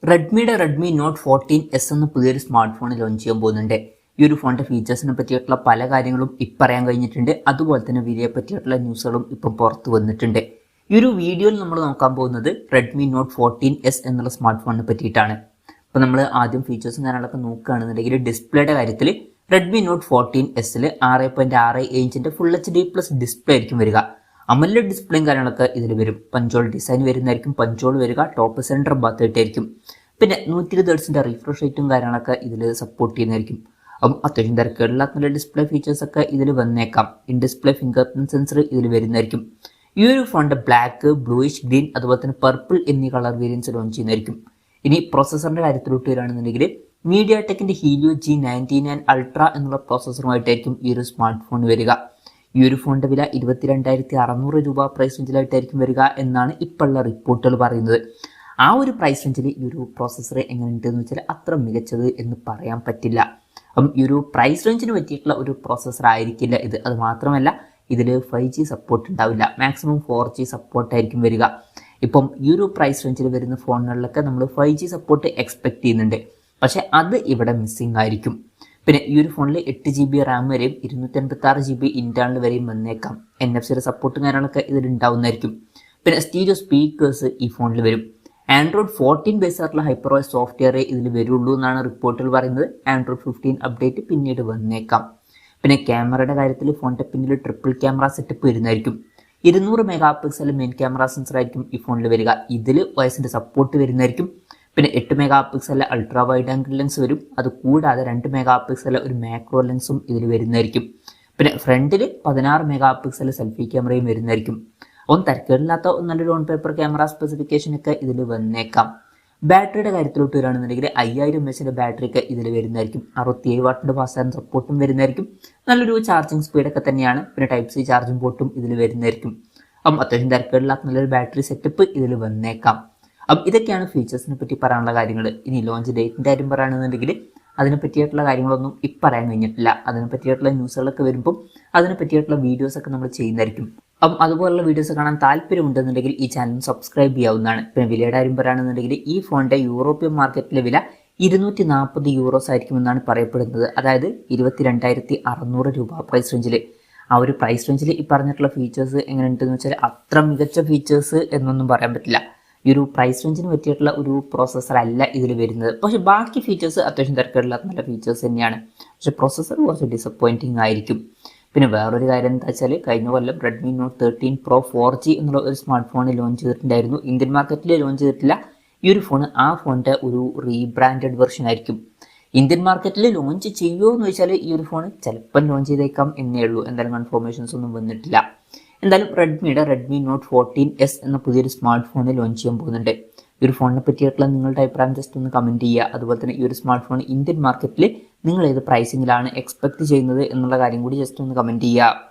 Redmi not 14S എന്ന പുതിയൊരു smart phone launch ചെയ്യാൻ പോകുന്നുണ്ട്. ഈ ഒരു ഫോണിന്റെ ഫീച്ചേഴ്സിനെ പറ്റിയിട്ടുള്ള പല കാര്യങ്ങളും പറയാൻ കഴിഞ്ഞിട്ടുണ്ട്. അതുപോലെ തന്നെ വിലയെ പറ്റിയിട്ടുള്ള ന്യൂസുകളും ഇപ്പം പുറത്തു വന്നിട്ടുണ്ട്. ഈ ഒരു വീഡിയോയിൽ നമ്മൾ നോക്കാൻ പോകുന്നത് റെഡ്മി നോട്ട് 14S എന്നുള്ള സ്മാർട്ട് ഫോണിനെ പറ്റിയിട്ടാണ്. അപ്പോൾ നമ്മൾ ആദ്യം ഫീച്ചേഴ്സും കാര്യങ്ങളൊക്കെ നോക്കുകയാണെന്നുണ്ടെങ്കിൽ ഡിസ്പ്ലേയുടെ കാര്യത്തിൽ റെഡ്മി നോട്ട് 14Sൽ 6.6 ഇഞ്ചിന്റെ ഫുൾ HD+ ഡിസ്പ്ലേ ആയിരിക്കും വരിക. അമോലെഡ് ഡിസ്പ്ലേയും കാര്യങ്ങളൊക്കെ ഇതിൽ വരും. പഞ്ചോൾ ഡിസൈൻ വരുന്നതായിരിക്കും. പഞ്ചോൾ വരിക ടോപ്പ് സെൻറ്റർ ഭാഗത്തായിട്ടായിരിക്കും. പിന്നെ 120 ഹെർട്സിന്റെ റിഫ്രഷ് റേറ്റും കാര്യങ്ങളൊക്കെ ഇതിൽ സപ്പോർട്ട് ചെയ്യുന്നതായിരിക്കും. അപ്പം അത്യാവശ്യം തിരക്കേടില്ലാത്ത നല്ല ഡിസ്പ്ലേ ഫീച്ചേഴ്സ് ഒക്കെ ഇതിൽ വന്നേക്കാം. In display finger print sensor ഇതിൽ വരുന്നതായിരിക്കും. ഈ ഒരു ഫോണിന്റെ ബ്ലാക്ക്, ബ്ലൂയിഷ് ഗ്രീൻ അതുപോലെ തന്നെ പർപ്പിൾ എന്നീ കളർ വേരിയൻസ് ലോഞ്ച് ചെയ്യുന്നതായിരിക്കും. ഇനി പ്രോസസറിന്റെ കാര്യത്തിലോട്ട് വരികയാണെന്നുണ്ടെങ്കിൽ മീഡിയാടെക്കിന്റെ ഹീലിയോ G99 അൾട്ര എന്നുള്ള പ്രോസസറുമായിട്ടായിരിക്കും ഈ ഒരു സ്മാർട്ട് ഫോൺ വരിക. ഈ ഒരു ഫോണിന്റെ വില 22,600 രൂപ പ്രൈസ് റേഞ്ചിലായിട്ടായിരിക്കും വരിക എന്നാണ് ഇപ്പോഴുള്ള റിപ്പോർട്ടുകൾ പറയുന്നത്. ആ ഒരു പ്രൈസ് റേഞ്ചിൽ ഈ ഒരു പ്രോസസ്സർ എങ്ങനെയുണ്ടെന്ന് വെച്ചാൽ അത്ര മികച്ചത് എന്ന് പറയാൻ പറ്റില്ല. അപ്പം ഈ ഒരു പ്രൈസ് റേഞ്ചിന് പറ്റിയിട്ടുള്ള ഒരു പ്രോസസ്സർ ആയിരിക്കില്ല ഇത്. അത് മാത്രമല്ല ഇതിൽ 5G സപ്പോർട്ട് ഉണ്ടാവില്ല. മാക്സിമം 4G സപ്പോർട്ടായിരിക്കും വരിക. ഇപ്പം ഈ ഒരു പ്രൈസ് റേഞ്ചിൽ വരുന്ന ഫോണുകളിലൊക്കെ നമ്മൾ 5G സപ്പോർട്ട് എക്സ്പെക്ട് ചെയ്യുന്നുണ്ട്. പക്ഷെ അത് ഇവിടെ മിസ്സിംഗ് ആയിരിക്കും. പിന്നെ ഈ ഒരു ഫോണിൽ 8GB റാം വരെയും 256GB ഇന്റേണൽ വരെയും വന്നേക്കാം. NFC സപ്പോർട്ടും കാര്യങ്ങളൊക്കെ ഇതിൽ ഉണ്ടാവുന്നതായിരിക്കും. പിന്നെ സ്റ്റീരിയോ സ്പീക്കേഴ്സ് ഈ ഫോണിൽ വരും. ആൻഡ്രോയിഡ് 14 ബേസ് ആയിട്ടുള്ള HyperOS സോഫ്റ്റ്വെയർ ഇതിൽ വരുള്ളൂ എന്നാണ് റിപ്പോർട്ടുകൾ പറയുന്നത്. ആൻഡ്രോയിഡ് 15 അപ്ഡേറ്റ് പിന്നീട് വന്നേക്കാം. പിന്നെ ക്യാമറയുടെ കാര്യത്തിൽ ഫോണിന്റെ പിന്നിൽ ട്രിപ്പിൾ ക്യാമറ സെറ്റപ്പ് വരുന്നതായിരിക്കും. 200 MP മെയിൻ ക്യാമറ സെൻസർ ആയിരിക്കും ഈ ഫോണിൽ വരിക. ഇതിൽ OSന്റെ സപ്പോർട്ട് വരുന്നതായിരിക്കും. പിന്നെ 8 MP ultra wide angle lens വരും. അത് കൂടാതെ 2 MP ഒരു മാക്രോ ലെൻസും ഇതിൽ വരുന്നതായിരിക്കും. പിന്നെ ഫ്രണ്ടിൽ 16 MP സെൽഫി ക്യാമറയും വരുന്നതായിരിക്കും. അപ്പം തിരക്കേടില്ലാത്ത നല്ലൊരു ഓൺ പേപ്പർ ക്യാമറ സ്പെസിഫിക്കേഷൻ ഒക്കെ ഇതിൽ വന്നേക്കാം. ബാറ്ററിയുടെ കാര്യത്തിലോട്ട് വരികയാണെന്നുണ്ടെങ്കിൽ 5000 mAh ബാറ്ററി ഒക്കെ ഇതിൽ വരുന്നതായിരിക്കും. 67 വാട്ടിന്റെ ഫാസ്റ്റ് ചാർജിംഗ് സപ്പോർട്ടും വരുന്നതായിരിക്കും. നല്ലൊരു ചാർജിങ് സ്പീഡൊക്കെ തന്നെയാണ്. പിന്നെ Type-C ചാർജിംഗ് പോർട്ടും ഇതിൽ വരുന്നതായിരിക്കും. അപ്പം അത്യാവശ്യം തിരക്കേടില്ലാത്ത നല്ലൊരു ബാറ്ററി സെറ്റപ്പ് ഇതിൽ വന്നേക്കാം. അപ്പം ഇതൊക്കെയാണ് ഫീച്ചേഴ്സിനെ പറ്റി പറയാനുള്ള കാര്യങ്ങൾ. ഇനി ലോഞ്ച് ഡേറ്റിന്റെ കാര്യം പറയുകയാണെന്നുണ്ടെങ്കിൽ അതിനെ പറ്റിയിട്ടുള്ള കാര്യങ്ങളൊന്നും പറയാൻ കഴിഞ്ഞിട്ടില്ല. അതിനെ പറ്റിയിട്ടുള്ള ന്യൂസുകളൊക്കെ വരുമ്പോൾ അതിനെ പറ്റിയിട്ടുള്ള വീഡിയോസൊക്കെ നമ്മൾ ചെയ്യുന്നതായിരിക്കും. അപ്പം അതുപോലുള്ള വീഡിയോസ് കാണാൻ താല്പര്യമുണ്ടെന്നുണ്ടെങ്കിൽ ഈ ചാനൽ സബ്സ്ക്രൈബ് ചെയ്യാവുന്നതാണ്. പിന്നെ വിലയുടെ കാര്യം പറയുകയാണെന്നുണ്ടെങ്കിൽ ഈ ഫോണിന്റെ യൂറോപ്യൻ മാർക്കറ്റിലെ വില 240 യൂറോസ് ആയിരിക്കുമെന്നാണ് പറയപ്പെടുന്നത്. അതായത് 22,600 രൂപ പ്രൈസ് റേഞ്ചിൽ. ആ ഒരു പ്രൈസ് റേഞ്ചിൽ ഈ പറഞ്ഞിട്ടുള്ള ഫീച്ചേഴ്സ് എങ്ങനെയുണ്ടെന്ന് വെച്ചാൽ അത്ര മികച്ച ഫീച്ചേഴ്സ് എന്നൊന്നും പറയാൻ പറ്റില്ല. ഈ ഒരു പ്രൈസ് റേഞ്ചിന് പറ്റിയിട്ടുള്ള ഒരു പ്രോസസ്സർ അല്ല ഇതിൽ വരുന്നത്. പക്ഷെ ബാക്കി ഫീച്ചേഴ്സ് അത്യാവശ്യം തിരക്കേടില്ലാത്ത നല്ല ഫീച്ചേഴ്സ് തന്നെയാണ്. പക്ഷെ പ്രോസസ്സർ കുറച്ച് ഡിസപ്പോയിന്റിങ് ആയിരിക്കും. പിന്നെ വേറൊരു കാര്യം എന്താ വെച്ചാൽ കഴിഞ്ഞ കൊല്ലം റെഡ്മി നോട്ട് 13 Pro 4G എന്നുള്ള ഒരു സ്മാർട്ട് ഫോൺ ലോഞ്ച് ചെയ്തിട്ടുണ്ടായിരുന്നു. ഇന്ത്യൻ മാർക്കറ്റിൽ ലോഞ്ച് ചെയ്തിട്ടില്ല. ഈ ഒരു ഫോൺ ആ ഫോണിന്റെ ഒരു റീബ്രാൻഡഡ് വെർഷൻ ആയിരിക്കും. ഇന്ത്യൻ മാർക്കറ്റിൽ ലോഞ്ച് ചെയ്യുമോ എന്ന് വെച്ചാൽ ഈ ഒരു ഫോൺ ചിലപ്പം ലോഞ്ച് ചെയ്തേക്കാം എന്നേ ഉള്ളൂ. എന്തായാലും കൺഫർമേഷൻസ് ഒന്നും വന്നിട്ടില്ല. എന്തായാലും റെഡ്മി നോട്ട് 14S എന്ന പുതിയൊരു സ്മാർട്ട് ഫോൺ ലോഞ്ച് ചെയ്യാൻ പോകുന്നുണ്ട്. ഈ ഒരു ഫോണിനെ പറ്റിയിട്ടുള്ള നിങ്ങളുടെ അഭിപ്രായം ജസ്റ്റ് ഒന്ന് കമൻറ്റ് ചെയ്യുക. അതുപോലെ തന്നെ ഈ ഒരു സ്മാർട്ട് ഫോൺ ഇന്ത്യൻ മാർക്കറ്റിൽ നിങ്ങൾ ഏത് പ്രൈസിങ്ങിലാണ് എക്സ്പെക്ട് ചെയ്യുന്നത് എന്നുള്ള കാര്യം കൂടി ജസ്റ്റ് ഒന്ന് കമൻറ്റ് ചെയ്യുക.